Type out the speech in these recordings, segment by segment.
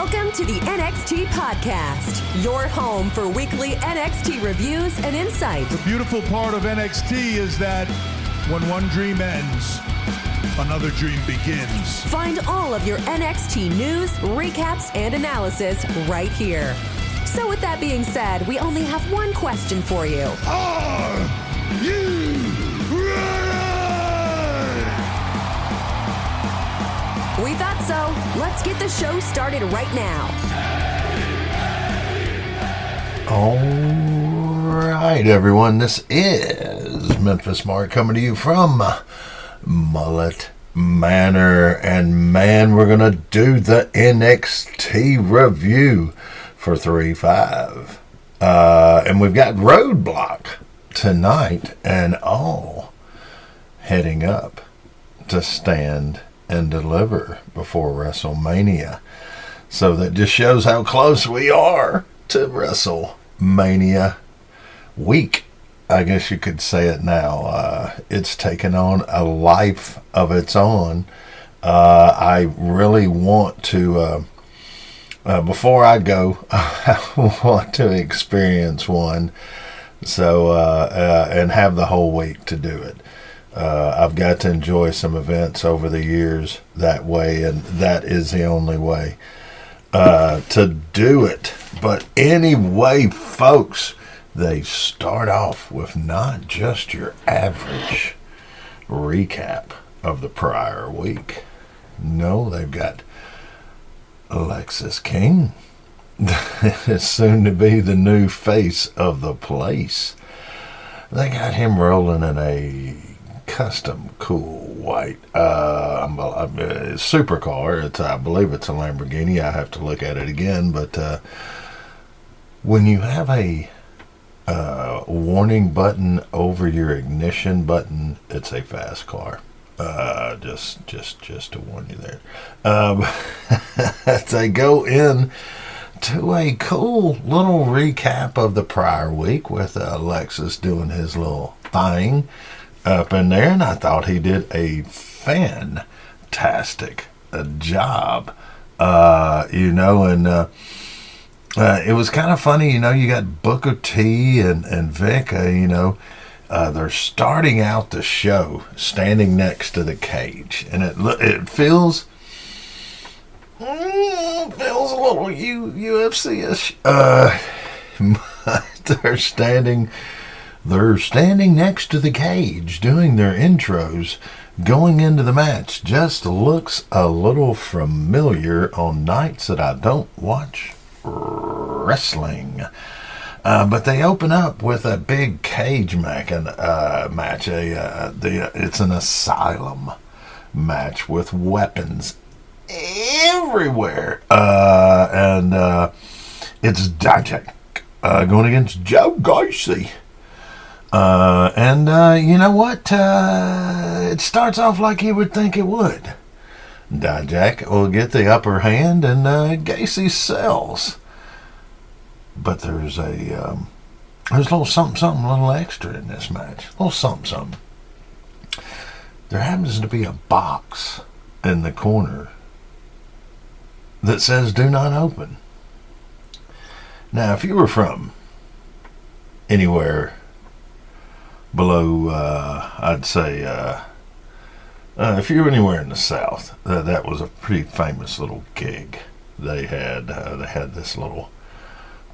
Welcome to the NXT Podcast, your home for weekly NXT reviews and insight. The beautiful part of NXT is that when one dream ends, another dream begins. Find all of your NXT news, recaps, and analysis right here. So with that being said, we only have one question for you. Are you ready? We thought so. Let's get the show started right now. All right, everyone. This is Memphis Mark coming to you from Mullet Manor. And, man, we're going to do the NXT review for 3-5. And we've got Roadblock tonight and all heading up to Stand and Deliver before WrestleMania. So that just shows how close we are to WrestleMania week. I guess you could say it now. It's taken on a life of its own. I really want to, before I go, I want to experience one. So, and have the whole week to do it. I've got to enjoy some events over the years that way, and that is the only way to do it. But anyway, folks, they start off with not just your average recap of the prior week. No, they've got Alexis King, soon to be the new face of the place. They got him rolling in a custom cool white supercar. I believe it's a Lamborghini. I have to look at it again, but when you have a warning button over your ignition button, it's a fast car. Just to warn you there. They go in to a cool little recap of the prior week with Alexis doing his little thing up in there, and I thought he did a fantastic job, and it was kind of funny, you got Booker T and Vic, they're starting out the show standing next to the cage, and it feels a little UFC-ish. They're standing next to the cage doing their intros going into the match. Just looks a little familiar on nights that I don't watch wrestling. But they open up with a big cage match. It's an asylum match with weapons everywhere. And it's Dijak going against Joe Gacy. You know what? It starts off like you would think it would. Dijak will get the upper hand, and Gacy sells. But there's a little something, a little extra in this match. A little something. There happens to be a box in the corner that says "Do not open." Now, if you were from anywhere below, I'd say, if you were anywhere in the South, that was a pretty famous little gig. They had this little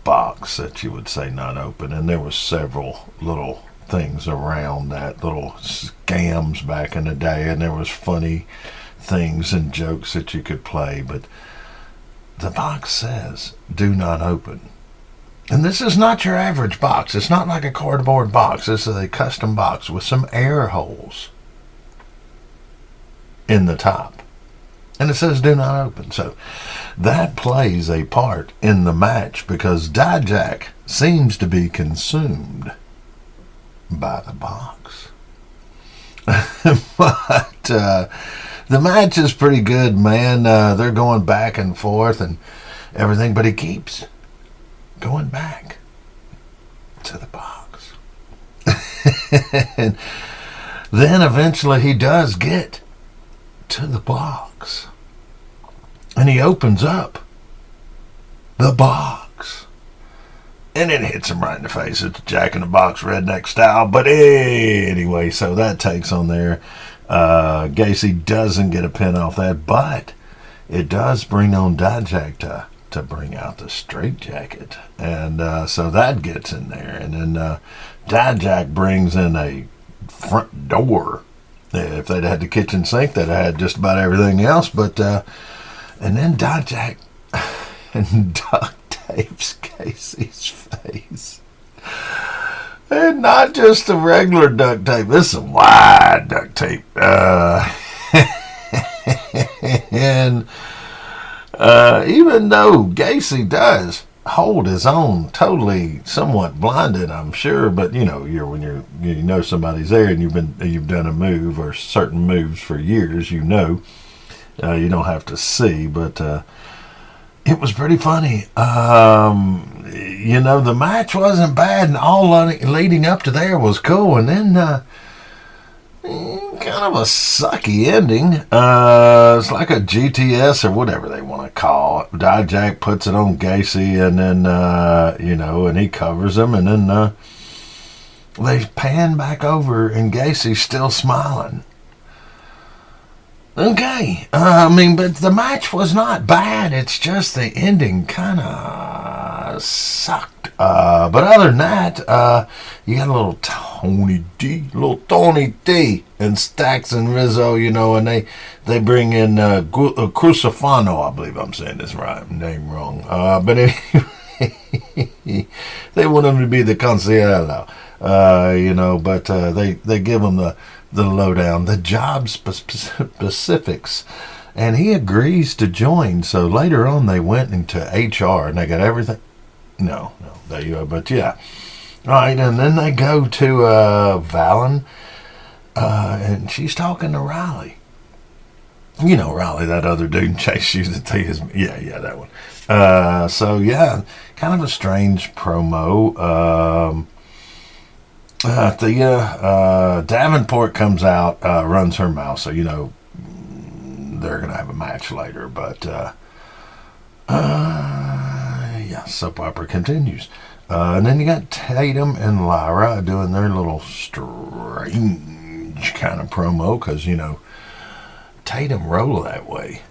box that you would say "not open," and there was several little things around that, little scams back in the day, and there was funny things and jokes that you could play, but the box says "do not open." And this is not your average box. It's not like a cardboard box. This is a custom box with some air holes in the top. And it says "do not open." So that plays a part in the match because Dijak seems to be consumed by the box. But the match is pretty good, man. They're going back and forth and everything, but he keeps going back to the box. And then eventually he does get to the box, and he opens up the box. And it hits him right in the face. It's Jack in the Box redneck style. But anyway, so that takes on there. Gacy doesn't get a pin off that, but it does bring on Dijak to bring out the straitjacket. And so that gets in there. And then Dijak brings in a front door. If they'd had the kitchen sink, they'd have had just about everything else. But and then Dijak and duct tapes Casey's face. And not just a regular duct tape. This is some wide duct tape. And even though Gacy does hold his own, totally, somewhat blinded, I'm sure, but you know somebody's there and you've done a move or certain moves for years, you don't have to see, but it was pretty funny. The match wasn't bad, and all leading up to there was cool, and then kind of a sucky ending. It's like a GTS or whatever they want to call it. Dijak puts it on Gacy, and then and he covers him, and then they pan back over, and Gacy's still smiling. Okay, but the match was not bad. It's just the ending kind of sucked. But other than that, you got a little Tony D, and Stacks and Rizzo, and they bring in Crucifano. I believe I'm saying this name wrong. But anyway, they want him to be the Consigliere, but they give him the lowdown, the job specifics, and he agrees to join. So later on, they went into HR and they got everything. No, there you go. But yeah, all right. And then they go to Valen, and she's talking to Riley. Riley, that other dude chased you. Yeah, that one. So yeah, kind of a strange promo. Davenport comes out, runs her mouth, so they're gonna have a match later. But soap opera continues, and then you got Tatum and Lyra doing their little strange kind of promo because Tatum roll that way,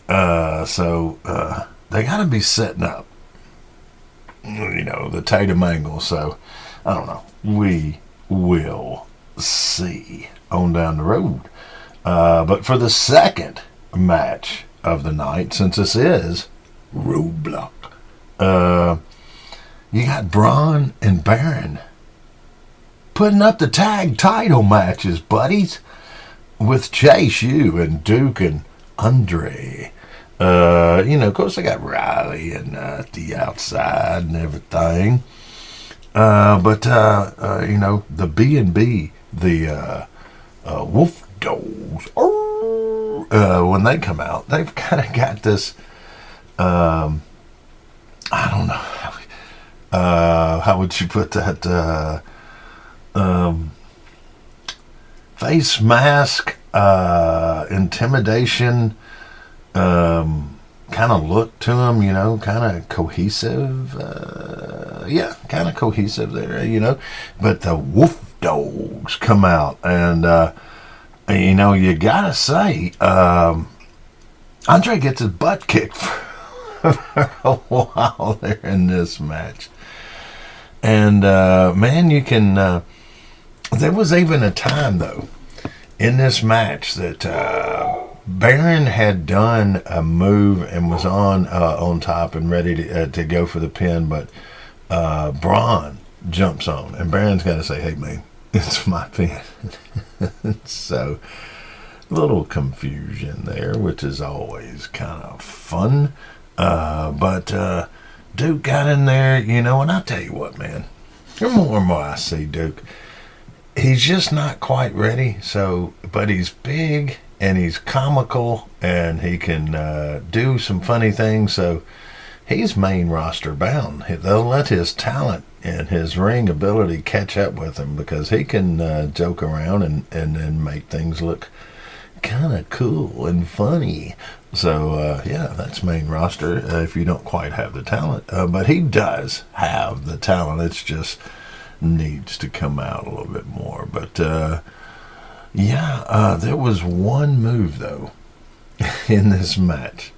so they gotta be setting up, the Tatum angle. So I don't know. We will see on down the road. But for the second match of the night, since this is Roadblock, you got Braun and Baron putting up the tag title matches, buddies, with Chase U and Duke and Andre. Of course, they got Riley and the outside and everything. But the B&B, the Wolf Dogs, when they come out, they've kind of got this, I don't know, how would you put that, face mask, intimidation, kind of look to them, kind of cohesive. Kind of cohesive there, But the Wolf Dogs come out, and, you gotta say, Andre gets his butt kicked for a while there in this match. And, man, you can, there was even a time, though, in this match that, Baron had done a move and was on top and ready to go for the pin, but Braun jumps on, and Baron's got to say, "Hey, man, it's my pin." So, a little confusion there, which is always kind of fun. But Duke got in there, and I'll tell you what, man, the more and more I see Duke, he's just not quite ready. So, but he's big. And he's comical, and he can do some funny things. So he's main roster bound. They'll let his talent and his ring ability catch up with him because he can joke around and then make things look kind of cool and funny. So, yeah, that's main roster if you don't quite have the talent. But he does have the talent. It's just needs to come out a little bit more. But, yeah, there was one move, though, in this match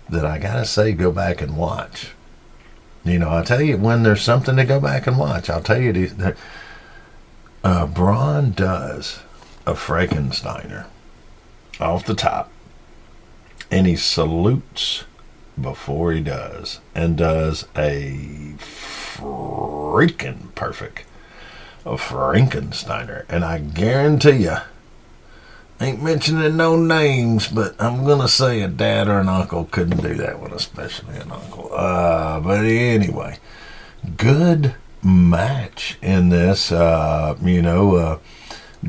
that I got to say, go back and watch. You know, I'll tell you when there's something to go back and watch. I'll tell you that Braun does a Frankensteiner off the top, and he salutes before he does, and does a freaking perfect Frankensteiner. And I guarantee you, ain't mentioning no names, but I'm going to say a dad or an uncle couldn't do that one, especially an uncle. But anyway, good match in this.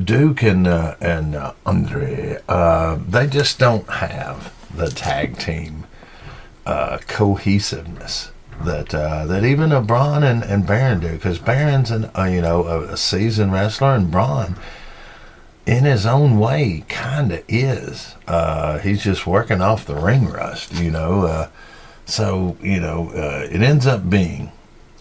Duke and Andre, they just don't have the tag team cohesiveness that even Braun and Baron do, because Baron's a seasoned wrestler, and Braun, in his own way, kind of is. He's just working off the ring rust, So, it ends up being,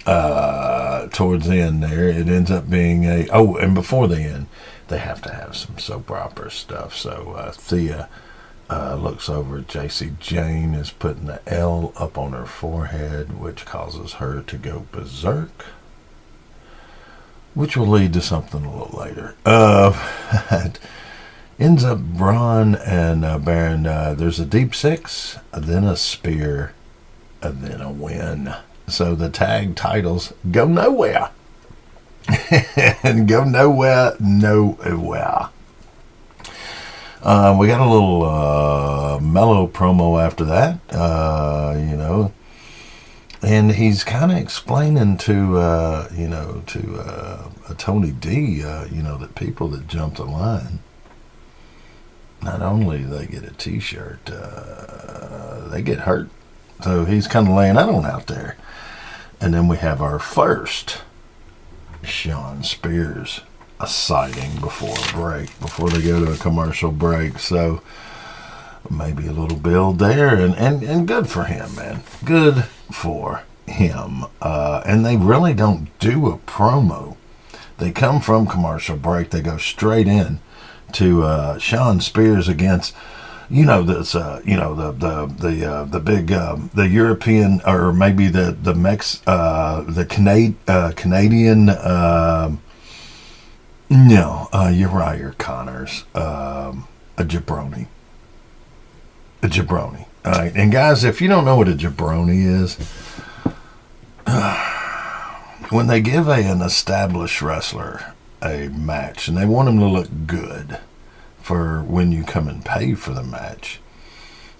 towards the end there, it ends up being and before the end, they have to have some soap opera stuff. So, Thea looks over at JC. Jane is putting the L up on her forehead, which causes her to go berserk, which will lead to something a little later. Ends up Braun and Baron. There's a deep six, then a spear, and then a win. So the tag titles go nowhere. And go nowhere. We got a little mellow promo after that, and he's kind of explaining to Tony D, that people that jump the line, not only do they get a T-shirt, they get hurt. So he's kind of laying that on out there. And then we have our first Shawn Spears a sighting before they go to a commercial break. So maybe a little build there, and good for him, man. Good for him. And they really don't do a promo. They come from commercial break, they go straight in to Shawn Spears against the big the European, or maybe the Canadian Uriah Connors, a jabroni. All right, and guys, if you don't know what a jabroni is, when they give an established wrestler a match and they want him to look good for when you come and pay for the match,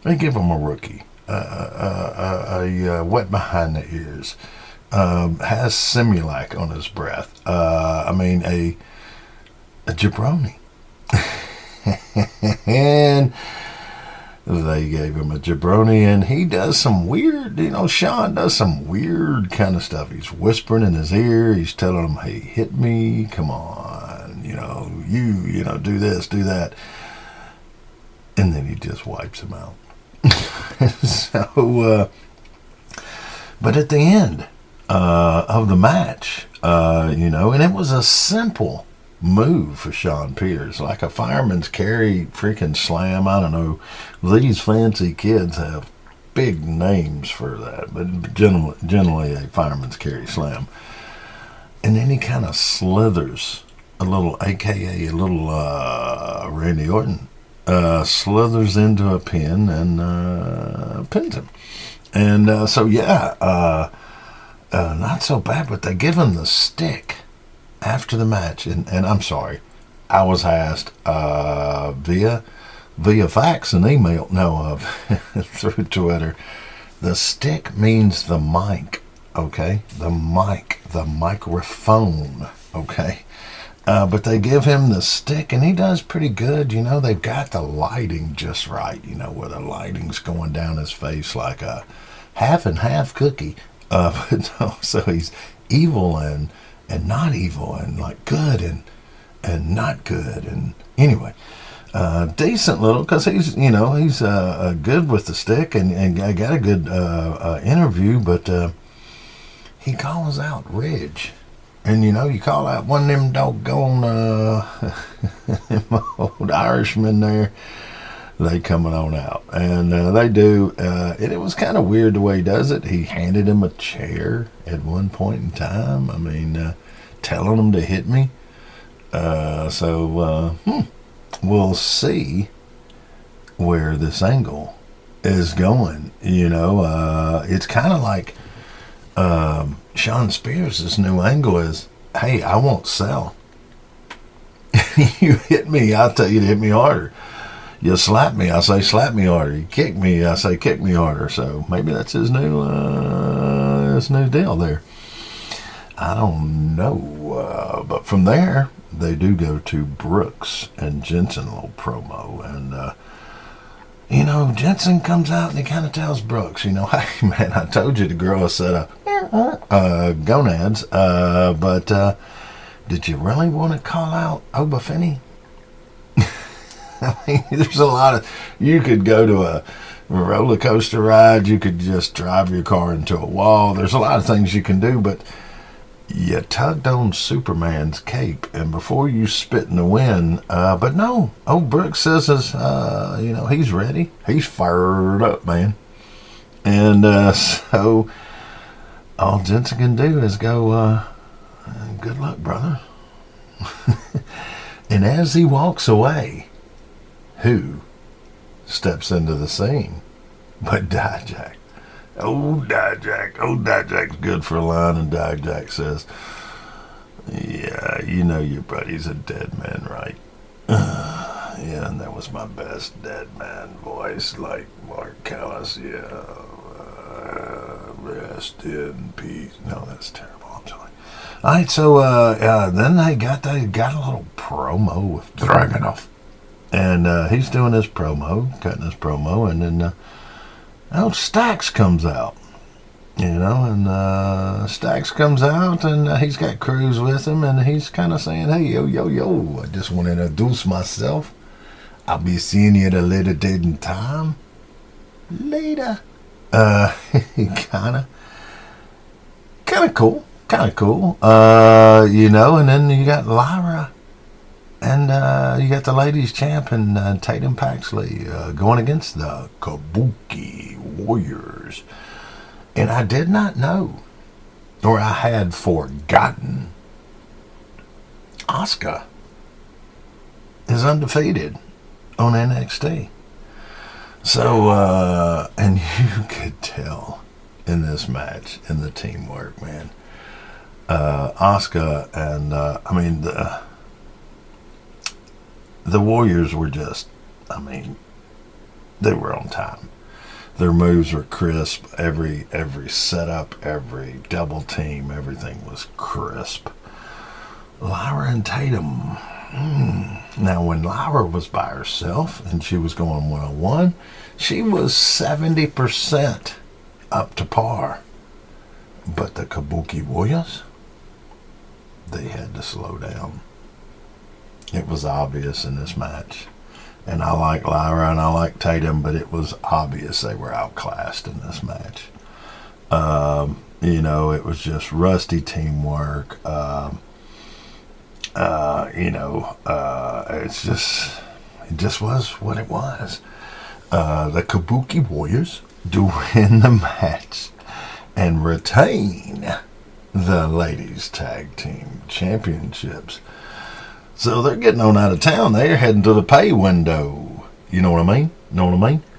they give him a rookie, a wet behind the ears, has Simulac on his breath. A jabroni. And they gave him a jabroni, and he does some weird, Shawn does some weird kind of stuff. He's whispering in his ear. He's telling him, hey, hit me. Come on. Do this, do that. And then he just wipes him out. So, but at the end of the match, and it was a simple move for Shawn Spears, like a fireman's carry freaking slam. I don't know. These fancy kids have big names for that, but generally a fireman's carry slam. And then he kind of slithers a little, aka a little Randy Orton, slithers into a pin and pins him. And not so bad, but they give him the stick after the match, and I'm sorry, I was asked via fax and email, through Twitter, the stick means the mic, okay? The microphone, okay? But they give him the stick, and he does pretty good. They've got the lighting just right, where the lighting's going down his face like a half and half cookie. So he's evil and not evil, and like good and not good. And anyway, decent little, because he's good with the stick and got a good interview, but he calls out Ridge. And you call out one of them doggone old Irishmen there, they coming on out. And they do. And it was kind of weird the way he does it. He handed him a chair at one point in time. I mean, telling him to hit me. So we'll see where this angle is going. It's kind of like Sean Spears' new angle is, hey, I won't sell. You hit me, I'll tell you to hit me harder. You slap me, I say slap me harder. You kick me, I say kick me harder. So maybe that's his new deal there. I don't know. But from there, they do go to Brooks and Jensen, a little promo. And, Jensen comes out and he kind of tells Brooks, hey, man, I told you to grow a set of gonads, but did you really want to call out Oba Finney? I mean, there's a lot of, you could go to a roller coaster ride, you could just drive your car into a wall, there's a lot of things you can do, but you tugged on Superman's cape, and before you spit in the wind, but no, old Brooks says, he's ready, he's fired up, man. And so all Jensen can do is go, good luck, brother. And as he walks away, who steps into the scene but Dijak? Old Dijak's good for a line, and Dijak says, yeah, your buddy's a dead man, right? Yeah, and that was my best dead man voice, like Mark Callis, yeah. Rest in peace. No, that's terrible. I'm sorry. All right, so then they got a little promo with Dragunov, and he's doing his promo, cutting his promo, and then Stax comes out, and Stax comes out, and he's got Cruz with him, and he's kind of saying, hey, yo, I just want to introduce myself. I'll be seeing you at a later date and time. Later. Kind of cool. And then you got Lyra, and you got the ladies champ and Tatum Paxley going against the Kabuki Warriors. And I did not know, or I had forgotten, Asuka is undefeated on NXT. So, and you could tell in this match, in the teamwork, man. Asuka and, the Warriors were just, they were on time. Their moves were crisp. Every setup, every double team, everything was crisp. Lyra and Tatum. Now, when Lyra was by herself and she was going one-on-one, she was 70% up to par. But the Kabuki Warriors, they had to slow down. It was obvious in this match. And I like Lyra and I like Tatum, but it was obvious they were outclassed in this match. It was just rusty teamwork. It just was what it was. The Kabuki Warriors do win the match and retain the ladies tag team championships. So they're getting on out of town. They're heading to the pay window. You know what I mean?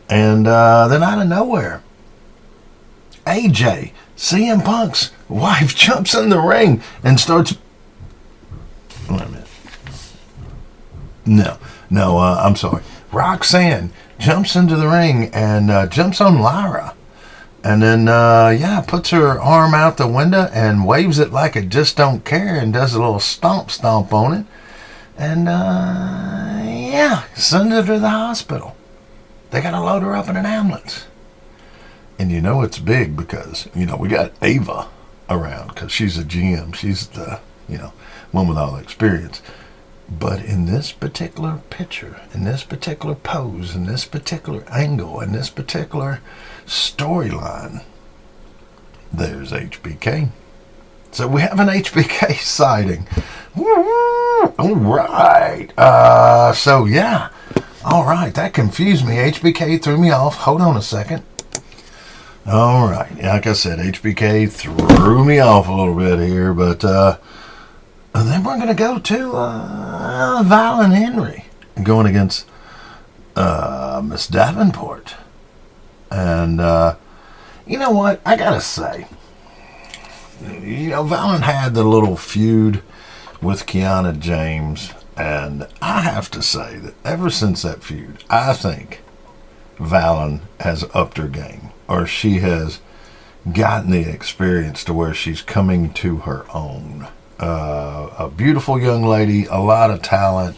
And then out of nowhere, AJ, CM Punk's wife, jumps in the ring and starts... Wait a minute. No, I'm sorry. Roxanne jumps into the ring and jumps on Lyra. And then, puts her arm out the window and waves it like it just don't care and does a little stomp on it. And, send her to the hospital. They got to load her up in an ambulance. And it's big because, we got Ava around because she's a GM. She's the, one with all the experience. But in this particular picture, in this particular pose, in this particular angle, in this particular storyline, there's HBK. So we have an HBK sighting. All right. So yeah. All right. That confused me. HBK threw me off. Hold on a second. All right. Like I said, HBK threw me off a little bit here, but then we're going to go to Val and Henry going against Miss Davenport. And you know what? I got to say, Valen had the little feud with Kiana James, and I have to say that ever since that feud, I think Valen has upped her game, or she has gotten the experience to where she's coming to her own. A beautiful young lady, a lot of talent,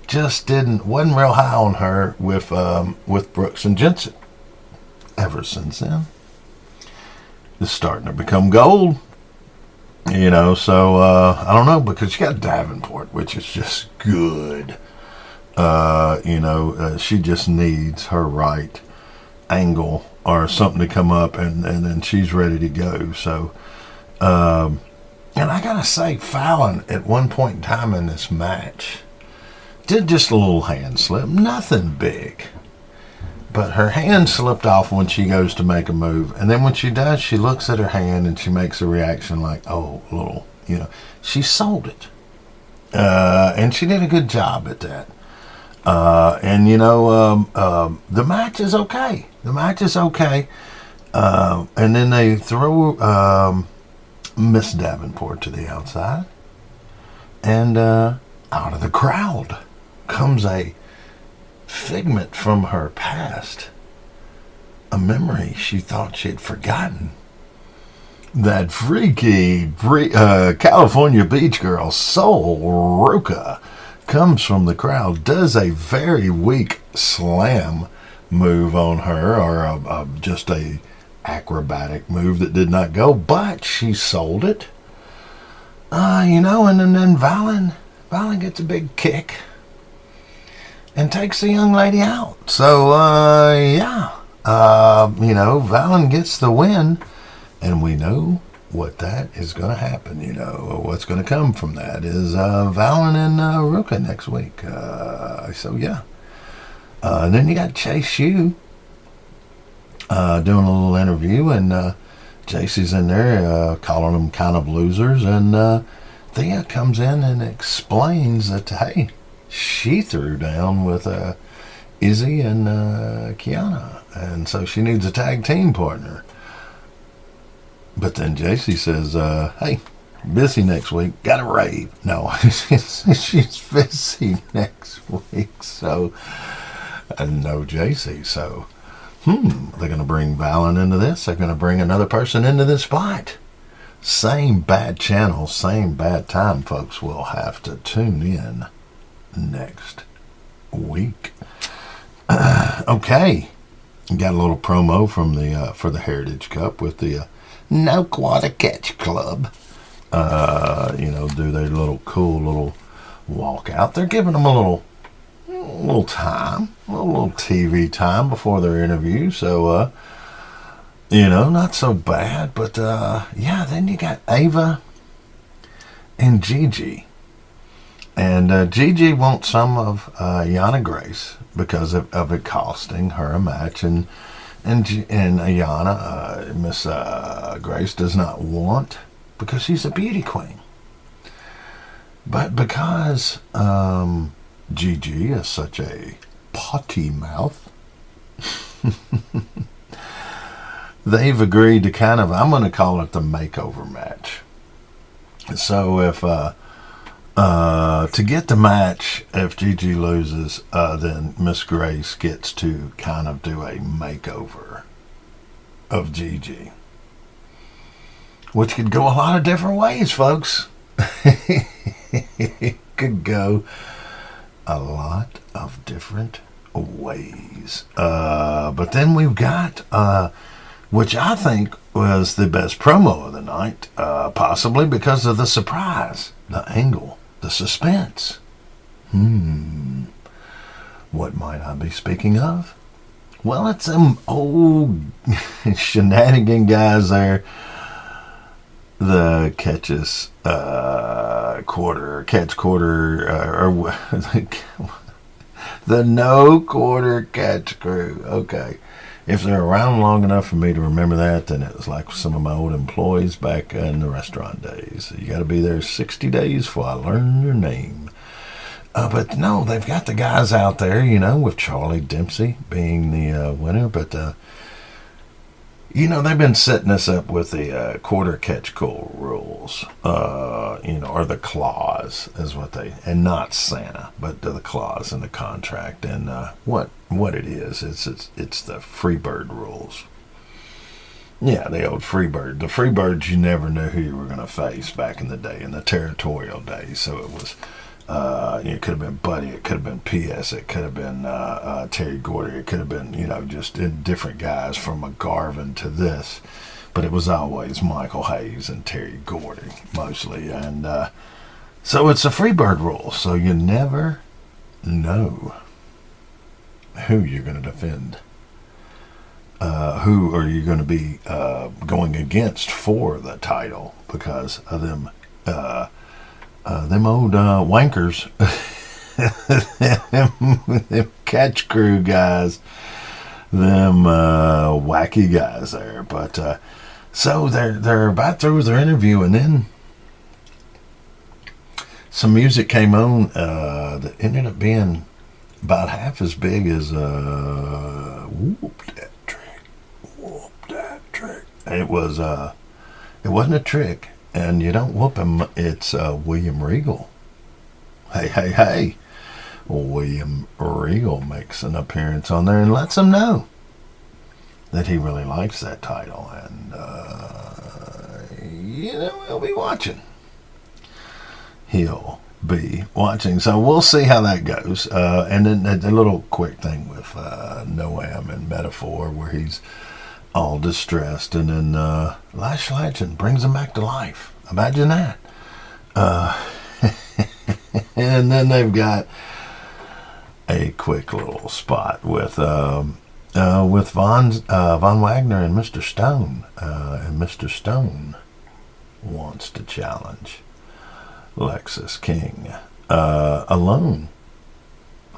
just wasn't real high on her with Brooks and Jensen. Ever since then, it's starting to become gold. So I don't know, because you got Davenport, which is just good. She just needs her right angle or something to come up, and then she's ready to go. So, and I gotta say, Fallon at one point in time in this match did just a little hand slip, nothing big. But her hand slipped off when she goes to make a move. And then when she does, she looks at her hand and she makes a reaction like, oh, little, she sold it. And she did a good job at that. The match is okay. The match is okay. And then they throw Miss Davenport to the outside. And out of the crowd comes a figment from her past, a memory she thought she had forgotten. That freaky California beach girl, Soul Ruka, comes from the crowd, does a very weak slam move on her, or just a acrobatic move that did not go, but she sold it. And then Valen gets a big kick and takes the young lady out. So, Valen gets the win, and we know what that is going to happen. What's going to come from that is Valen and Ruka next week. And then you got Chase Yu doing a little interview, and JC's in there calling them kind of losers, and Thea comes in and explains that, hey, she threw down with Izzy and Kiana, and so she needs a tag team partner. But then JC says, hey, busy next week, got a rave. No, she's busy next week, so no JC. So they're going to bring Valen into this. They're going to bring another person into this spot. Same bad channel, same bad time, folks. Will have to tune in next week. Okay, got a little promo from for the Heritage Cup with the No Quarter Catch Club. Do their little cool little walkout. They're giving them a little time, a little TV time before their interview. So not so bad. But then you got Ava and Gigi. And Gigi wants some of Yana Grace because of it costing her a match, and Yana, Miss Grace, does not want, because she's a beauty queen. But because Gigi is such a potty mouth, they've agreed to kind of, I'm going to call it the makeover match. So if to get the match, if Gigi loses, then Miss Grace gets to kind of do a makeover of Gigi, which could go a lot of different ways, folks. It could go a lot of different ways. But then we've got, which I think was the best promo of the night, possibly because of the surprise, the angle, the suspense. What might I be speaking of? Well, it's them old shenanigan guys there. The catch quarter, or the no quarter catch crew. Okay. If they're around long enough for me to remember that, then it was like some of my old employees back in the restaurant days. You got to be there 60 days before I learn your name. But no, they've got the guys out there, with Charlie Dempsey being the winner. But, they've been setting us up with the quarter catch call rules, or the clause is what and not Santa, but the clause in the contract. And what it is, it's the Freebird rules. Yeah, the old Freebird. The Freebirds, you never knew who you were going to face back in the day, in the territorial days. So it was... it could have been Buddy, it could have been PS, it could have been Terry Gordy, it could have been, just different guys from a Garvin to this. But it was always Michael Hayes and Terry Gordy, mostly. And so it's a Freebird rule, so you never know who you're going to defend. Who are you going to be going against for the title because of them... them old wankers, them catch crew guys, them wacky guys there. But so they're about through with their interview, and then some music came on that ended up being about half as big as whoop that trick. It wasn't a trick. And you don't whoop him, it's William Regal. Hey. William Regal makes an appearance on there and lets them know that he really likes that title. And, he'll be watching. He'll be watching. So we'll see how that goes. And then a little quick thing with Noam and Metaphor where he's all distressed, and then Lash Legend brings him back to life. Imagine that. And then they've got a quick little spot with Von Wagner and Mr. Stone, and Mr. Stone wants to challenge Lexus King alone,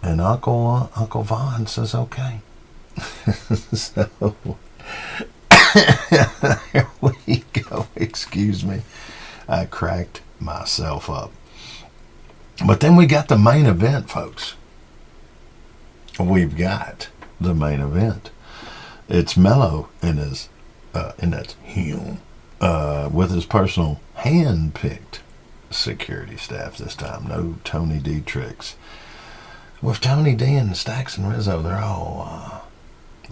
and Uncle Von says okay. So. There we go. Excuse me. I cracked myself up. But then we got the main event, folks. We've got the main event. It's Mello and that's him, with his personal hand-picked security staff this time. No Tony D tricks. With Tony D and Stax and Rizzo, they're all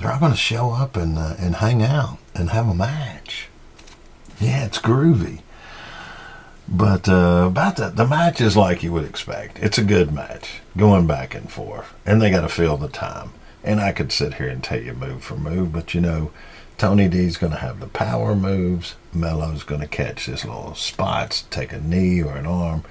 going to show up and hang out and have a match. Yeah, it's groovy. But about the match is like you would expect. It's a good match, going back and forth. And they got to fill the time. And I could sit here and tell you move for move, but Tony D's going to have the power moves. Mello's going to catch his little spots, take a knee or an arm,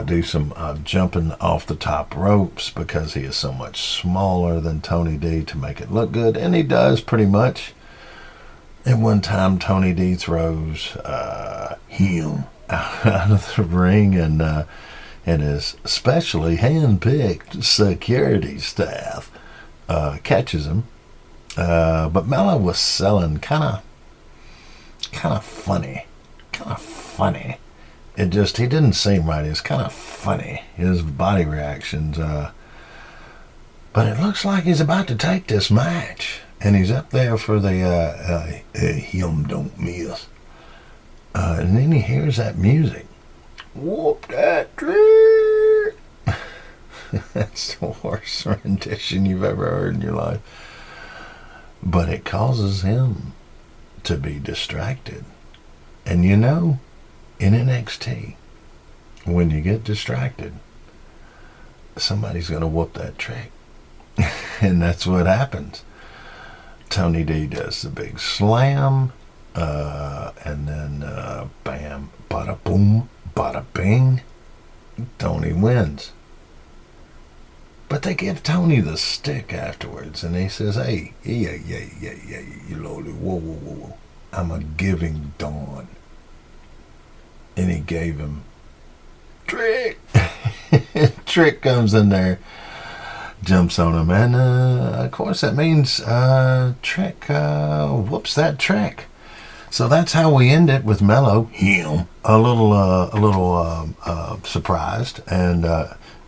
do some jumping off the top ropes because he is so much smaller than Tony D to make it look good. And he does pretty much. At one time, Tony D throws him out of the ring and his specially hand-picked security staff catches him. But Mello was selling kind of funny. He didn't seem right. It was kind of funny, his body reactions. But it looks like he's about to take this match. And he's up there for the him don't miss. And then he hears that music. Whoop that trick. That's the worst rendition you've ever heard in your life. But it causes him to be distracted. And in NXT, when you get distracted, somebody's going to whoop that trick. And that's what happens. Tony D does the big slam, and then bam, bada boom, bada bing. Tony wins. But they give Tony the stick afterwards, and he says, hey, yeah, you lowly, whoa. I'm a giving Dawn. And he gave him Trick. Trick comes in there, jumps on him, and of course that means Trick whoops that Trick. So that's how we end it with Mello, him, a little surprised and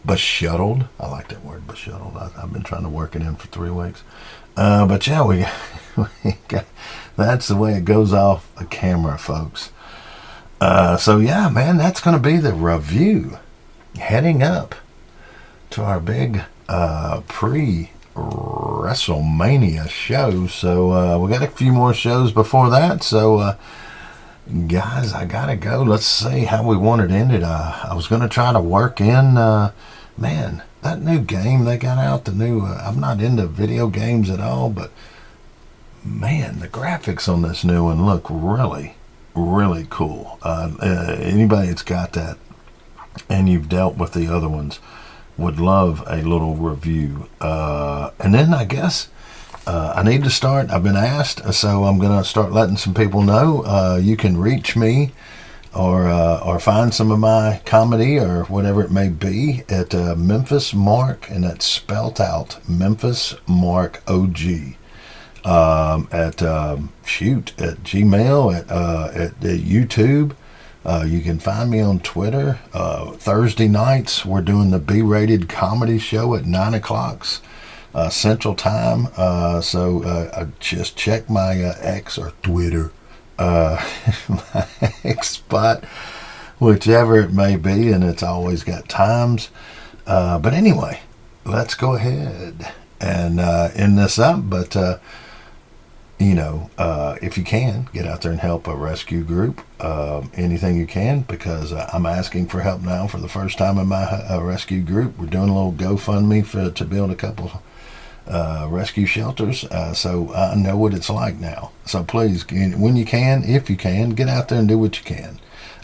befuddled. I like that word, befuddled. I've been trying to work it in for 3 weeks. But yeah, we got, that's the way it goes off a camera, folks. So yeah, man, that's going to be the review heading up to our big pre-WrestleMania show. So we got a few more shows before that. So guys, I gotta go. Let's see how we want it ended. I was going to try to work in, man, that new game they got out, the new, I'm not into video games at all, but man, the graphics on this new one look really cool. Anybody that's got that and you've dealt with the other ones would love a little review. And then I guess I need to start. I've been asked, so I'm going to start letting some people know. You can reach me or find some of my comedy or whatever it may be at Memphis Mark, and that's spelt out Memphis Mark OG. At Gmail, at YouTube. You can find me on Twitter. Thursday nights we're doing the B-rated comedy show at 9 o'clock Central Time. So just check my X or Twitter, my X spot, whichever it may be, and it's always got times. But anyway, let's go ahead and end this up. But if you can, get out there and help a rescue group, anything you can, because I'm asking for help now for the first time in my rescue group. We're doing a little GoFundMe to build a couple rescue shelters, so I know what it's like now. So please, when you can, if you can, get out there and do what you can.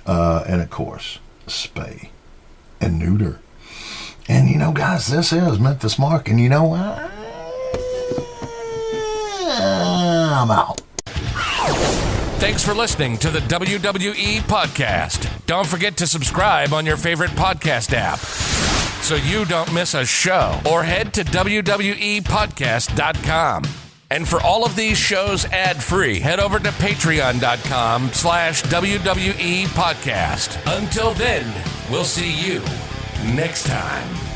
And of course, spay and neuter. And guys, this is Memphis Mark, and what? I'm out. Thanks for listening to the WWE Podcast. Don't forget to subscribe on your favorite podcast app so you don't miss a show, or head to WWEpodcast.com. And for all of these shows ad-free, head over to patreon.com/WWE Podcast. Until then, we'll see you next time.